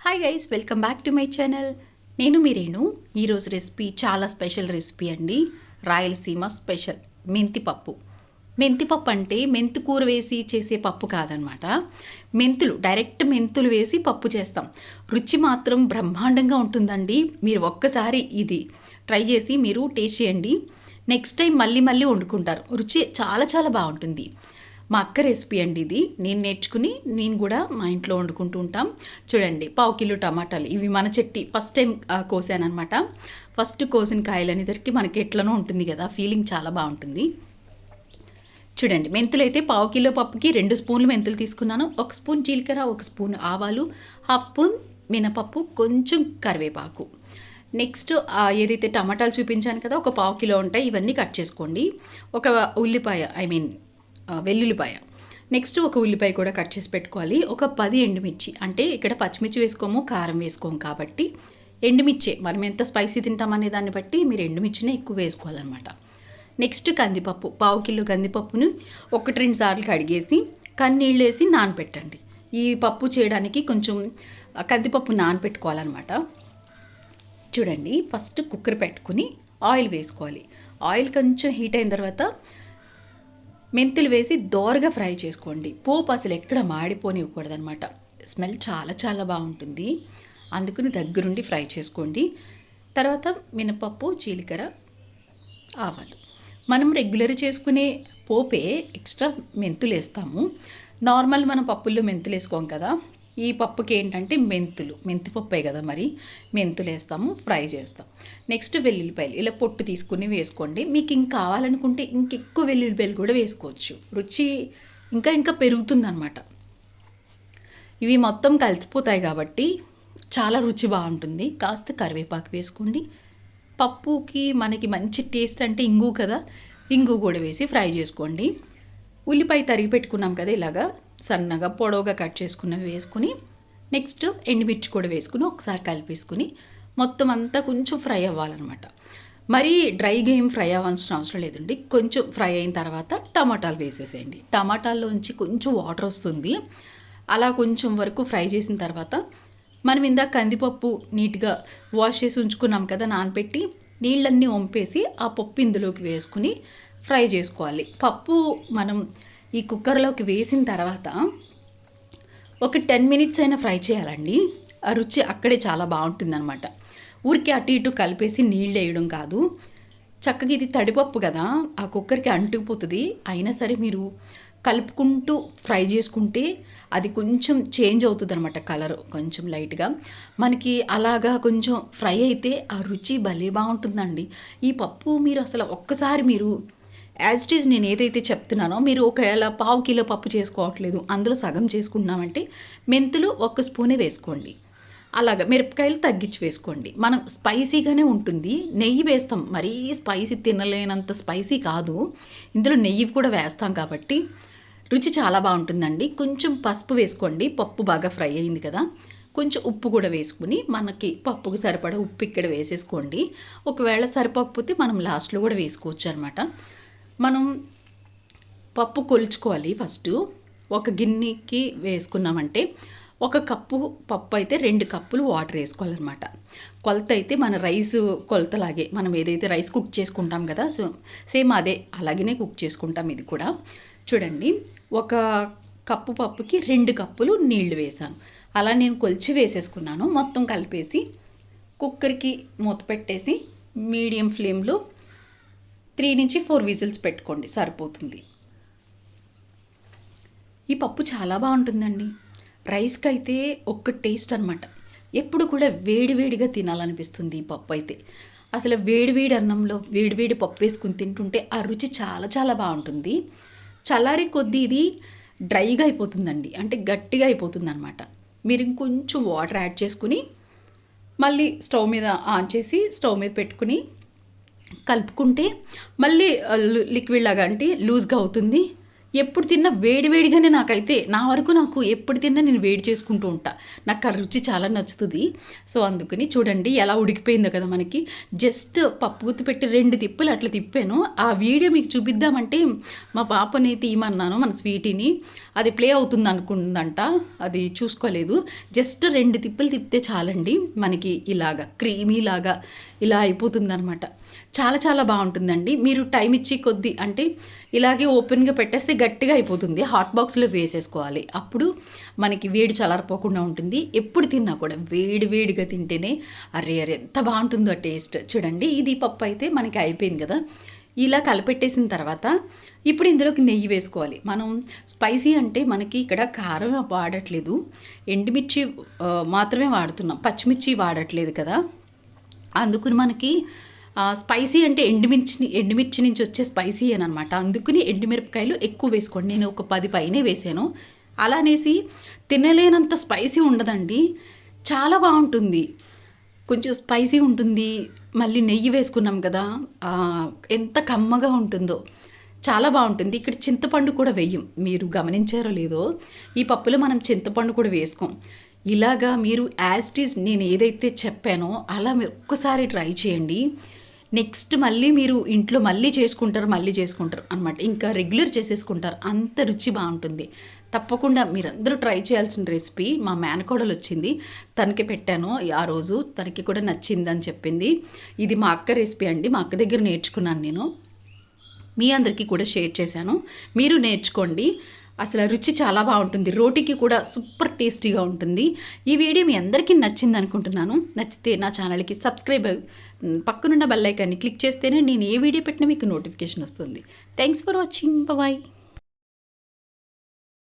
Hi guys, welcome back to my channel. నేను మీ రేణు. ఈరోజు recipe చాలా స్పెషల్ రెసిపీ అండి. రాయలసీమ స్పెషల్ మెంతిపప్పు. మెంతిపప్పు అంటే మెంతి కూర వేసి చేసే పప్పు కాదనమాట. డైరెక్ట్ మెంతులు వేసి పప్పు చేస్తాం. రుచి మాత్రం బ్రహ్మాండంగా ఉంటుందండి. మీరు ఒక్కసారి ఇది ట్రై చేసి మీరు టేస్ట్ చేయండి. నెక్స్ట్ టైం మళ్ళీ మళ్ళీ వండుకుంటారు. రుచి చాలా చాలా బాగుంటుంది. మా అక్క రెసిపీ అండి ఇది. నేను కూడా మా ఇంట్లో వండుకుంటూ ఉంటాం. చూడండి, 1/2 కిలో టమాటాలు. ఇవి మన చెట్టి ఫస్ట్ టైం కోసానమాట. ఫస్ట్ కోసిన కాయలు అనేసరికి మనకి ఎట్లనో ఉంటుంది కదా, ఫీలింగ్ చాలా బాగుంటుంది. చూడండి, మెంతులు అయితే 1/2 కిలో పప్పుకి 2 స్పూన్లు మెంతులు తీసుకున్నాను. 1 స్పూన్ జీలకర్ర, 1 స్పూన్ ఆవాలు, 1/2 స్పూన్ మినపప్పు, కొంచెం కరివేపాకు. నెక్స్ట్ ఏదైతే టమాటాలు చూపించాను కదా, ఒక 1/2 కిలో ఉంటాయి. ఇవన్నీ కట్ చేసుకోండి. ఒక ఉల్లిపాయ, వెల్లుల్లిపాయ. నెక్స్ట్ ఒక ఉల్లిపాయ కూడా కట్ చేసి పెట్టుకోవాలి. ఒక 10 ఎండుమిర్చి. అంటే ఇక్కడ పచ్చిమిర్చి వేసుకోము, కారం వేసుకోము కాబట్టి ఎండుమిర్చే. మనం ఎంత స్పైసీ తింటామనే దాన్ని బట్టి మీరు ఎండుమిర్చినే ఎక్కువ వేసుకోవాలన్నమాట. నెక్స్ట్ కందిపప్పు, 1/2 కిలో కందిపప్పును 1-2 సార్లు కడిగేసి కన్నీళ్ళు వేసి నానపెట్టండి. ఈ పప్పు చేయడానికి కొంచెం కందిపప్పు నానపెట్టుకోవాలన్నమాట. చూడండి, ఫస్ట్ కుక్కర్ పెట్టుకుని ఆయిల్ వేసుకోవాలి. ఆయిల్ కొంచెం హీట్ అయిన తర్వాత మెంతులు వేసి దోరగా ఫ్రై చేసుకోండి. పోపు అసలు ఎక్కడ మాడిపోనివ్వకూడదనమాట. స్మెల్ చాలా చాలా బాగుంటుంది. అందుకని దగ్గరుండి ఫ్రై చేసుకోండి. తర్వాత మినపప్పు, జీలకర్ర, ఆవాలు. మనం రెగ్యులర్ చేసుకునే పోపే ఎక్స్ట్రా మెంతులు వేస్తాము. నార్మల్ మనం పప్పుల్లో మెంతులు వేసుకోం కదా. ఈ పప్పుకి ఏంటంటే మెంతిపప్పే కదా, మరి మెంతులు వేస్తాము, ఫ్రై చేస్తాం. నెక్స్ట్ వెల్లుల్లిపాయలు ఇలా పొట్టు తీసుకుని వేసుకోండి. మీకు ఇంకా కావాలనుకుంటే ఇంకెక్కువ వెల్లుల్లిపాయలు కూడా వేసుకోవచ్చు. రుచి ఇంకా పెరుగుతుందన్నమాట. ఇవి మొత్తం కలిసిపోతాయి కాబట్టి చాలా రుచి బాగుంటుంది. కాస్త కరివేపాకు వేసుకోండి. పప్పుకి మనకి మంచి టేస్ట్ అంటే ఇంగు కదా, ఇంగు కూడా వేసి ఫ్రై చేసుకోండి. ఉల్లిపాయ తరిగి పెట్టుకున్నాం కదా, ఇలాగా సన్నగా పొడవుగా కట్ చేసుకున్నవి వేసుకుని నెక్స్ట్ ఎండుమిర్చి కూడా వేసుకుని ఒకసారి కలిపేసుకుని మొత్తం అంతా కొంచెం ఫ్రై అవ్వాలన్నమాట. మరీ డ్రైగా ఏం ఫ్రై అవ్వాల్సిన అవసరం లేదండి. కొంచెం ఫ్రై అయిన తర్వాత టమాటాలు వేసేసేయండి. టమాటాల్లోంచి కొంచెం వాటర్ వస్తుంది. అలా కొంచెం వరకు ఫ్రై చేసిన తర్వాత మనం ఇందాక కందిపప్పు నీట్గా వాష్ చేసి ఉంచుకున్నాం కదా, నానబెట్టి నీళ్ళన్నీ వంపేసి ఆ పప్పు ఇందులోకి వేసుకుని ఫ్రై చేసుకోవాలి. పప్పు మనం ఈ కుక్కర్లోకి వేసిన తర్వాత ఒక 10 మినిట్స్ అయినా ఫ్రై చేయాలండి. ఆ రుచి అక్కడే చాలా బాగుంటుందన్నమాట. ఊరికే అటు ఇటు కలిపేసి నీళ్ళు వేయడం కాదు. చక్కగా ఇది తడిపప్పు కదా, ఆ కుక్కర్కి అంటుకుపోతుంది. అయినా సరే మీరు కలుపుకుంటూ ఫ్రై చేసుకుంటే అది కొంచెం చేంజ్ అవుతుంది అనమాట, కలర్ కొంచెం లైట్గా. మనకి అలాగా కొంచెం ఫ్రై అయితే ఆ రుచి భలే బాగుంటుందండి. ఈ పప్పు మీరు అసలు ఒక్కసారి మీరు యాజ్ ఇట్ ఈజ్ నేను ఏదైతే చెప్తున్నానో, మీరు ఒకవేళ 1/2 కిలో పప్పు చేసుకోవట్లేదు, అందులో సగం చేసుకుంటున్నామంటే మెంతులు 1 స్పూనే వేసుకోండి. అలాగా మిరపకాయలు తగ్గించి వేసుకోండి. మనం స్పైసీగానే ఉంటుంది. నెయ్యి వేస్తాం, మరీ స్పైసీ తినలేనంత స్పైసీ కాదు. ఇందులో నెయ్యి కూడా వేస్తాం కాబట్టి రుచి చాలా బాగుంటుందండి. కొంచెం పసుపు వేసుకోండి. పప్పు బాగా ఫ్రై అయింది కదా, కొంచెం ఉప్పు కూడా వేసుకుని మనకి పప్పుకు సరిపడా ఉప్పు ఇక్కడ వేసేసుకోండి. ఒకవేళ సరిపోకపోతే మనం లాస్ట్లో కూడా వేసుకోవచ్చు అనమాట. మనం పప్పు కొలుచుకోవాలి. ఫస్ట్ ఒక గిన్నెకి వేసుకున్నామంటే 1 కప్పు పప్పు అయితే 2 కప్పులు వాటర్ వేసుకోవాలన్నమాట. కొలత అయితే మన రైస్ కొలతలాగే, మనం ఏదైతే రైస్ కుక్ చేసుకుంటాం కదా, సేమ్ అదే అలాగనే కుక్ చేసుకుంటాం ఇది కూడా. చూడండి, 1 కప్పు పప్పుకి 2 కప్పులు నీళ్లు వేసాను. అలా నేను కొలిచి వేసేసుకున్నాను. మొత్తం కలిపేసి కుక్కర్కి మూత పెట్టేసి మీడియం ఫ్లేమ్లో 3 నుంచి 4 విజిల్స్ పెట్టుకోండి, సరిపోతుంది. ఈ పప్పు చాలా బాగుంటుందండి. రైస్కి అయితే ఒక్క టేస్ట్ అనమాట. ఎప్పుడు కూడా వేడివేడిగా తినాలనిపిస్తుంది ఈ పప్పు అయితే. అసలు వేడివేడి అన్నంలో వేడివేడి పప్పు వేసుకుని తింటుంటే ఆ రుచి చాలా చాలా బాగుంటుంది. చల్లారి కొద్దీ ఇది డ్రైగా అయిపోతుందండి, అంటే గట్టిగా అయిపోతుంది అనమాట. మీరు ఇంకొంచెం వాటర్ యాడ్ చేసుకుని మళ్ళీ స్టవ్ మీద ఆన్ చేసి స్టవ్ మీద పెట్టుకుని కలుపుకుంటే మళ్ళీ లిక్విడ్ లాగా అంటే లూజ్గా అవుతుంది. ఎప్పుడు తిన్నా వేడివేడిగానే నాకైతే నా వరకు నాకు ఎప్పుడు తిన్నా నేను వేడి చేసుకుంటూ ఉంటా. నాకు ఆ రుచి చాలా నచ్చుతుంది. సో అందుకని చూడండి ఎలా ఉడికిపోయిందో కదా మనకి. జస్ట్ పప్పు గుత్తి పెట్టి 2 తిప్పులు అట్లా తిప్పాను. ఆ వీడియో మీకు చూపిద్దామంటే మా పాపని తీయమన్నాను మన స్వీటీని. అది ప్లే అవుతుంది అనుకుందంట, అది చూసుకోలేదు. జస్ట్ 2 తిప్పులు తిప్పితే చాలండి మనకి ఇలాగా క్రీమీ లాగా ఇలా అయిపోతుంది అనమాట. చాలా చాలా బాగుంటుందండి. మీరు టైం ఇచ్చి కొద్ది అంటే ఇలాగే ఓపెన్గా పెట్టేస్తే గట్టిగా అయిపోతుంది. హాట్ బాక్స్లో వేసేసుకోవాలి. అప్పుడు మనకి వేడి చల్లారిపోకుండా ఉంటుంది. ఎప్పుడు తిన్నా కూడా వేడిగా తింటేనే అరే ఎంత బాగుంటుందో టేస్ట్. చూడండి ఇది పప్పు అయితే మనకి అయిపోయింది కదా. ఇలా కలిపెట్టేసిన తర్వాత ఇప్పుడు ఇందులోకి నెయ్యి వేసుకోవాలి. మనం స్పైసీ అంటే మనకి ఇక్కడ కారం వాడట్లేదు, ఎండుమిర్చి మాత్రమే వాడుతున్నాం, పచ్చిమిర్చి వాడట్లేదు కదా. అందుకని మనకి స్పైసీ అంటే ఎండుమిర్చి నుంచి వచ్చే స్పైసీ అని అనమాట. అందుకని ఎండుమిరపకాయలు ఎక్కువ వేసుకోండి. నేను ఒక 10 పైనే వేసాను. అలా అనేసి తినలేనంత స్పైసీ ఉండదండి, చాలా బాగుంటుంది. కొంచెం స్పైసీ ఉంటుంది. మళ్ళీ నెయ్యి వేసుకున్నాం కదా, ఎంత కమ్మగా ఉంటుందో చాలా బాగుంటుంది. ఇక్కడ చింతపండు కూడా వేయం, మీరు గమనించారో లేదో. ఈ పప్పులో మనం చింతపండు కూడా వేసుకోం. ఇలాగా మీరు యాజ్ ఇట్ ఈజ్ నేను ఏదైతే చెప్పానో అలా మీరు ఒక్కసారి ట్రై చేయండి. నెక్స్ట్ మళ్ళీ మీరు ఇంట్లో మళ్ళీ చేసుకుంటారు అనమాట. ఇంకా రెగ్యులర్ చేసేసుకుంటారు, అంత రుచి బాగుంటుంది. తప్పకుండా మీరందరూ ట్రై చేయాల్సిన రెసిపీ. మా మేనకోడలు వచ్చింది, తనకి పెట్టాను ఆ రోజు, తనకి కూడా నచ్చిందని చెప్పింది. ఇది మా అక్క రెసిపీ అండి, మా అక్క దగ్గర నేర్చుకున్నాను నేను. మీ అందరికీ కూడా షేర్ చేశాను, మీరు నేర్చుకోండి. అసలు రుచి చాలా బాగుంటుంది, రోటీకి కూడా సూపర్ టేస్టీగా ఉంటుంది. ఈ వీడియో మీ అందరికీ నచ్చింది అనుకుంటున్నాను. నచ్చితే నా ఛానల్కి సబ్స్క్రైబ్, పక్కనున్న బెల్ ఐకాన్ని క్లిక్ చేస్తేనే నేను ఏ వీడియో పెట్టినా మీకు నోటిఫికేషన్ వస్తుంది. Thanks for watching, bye.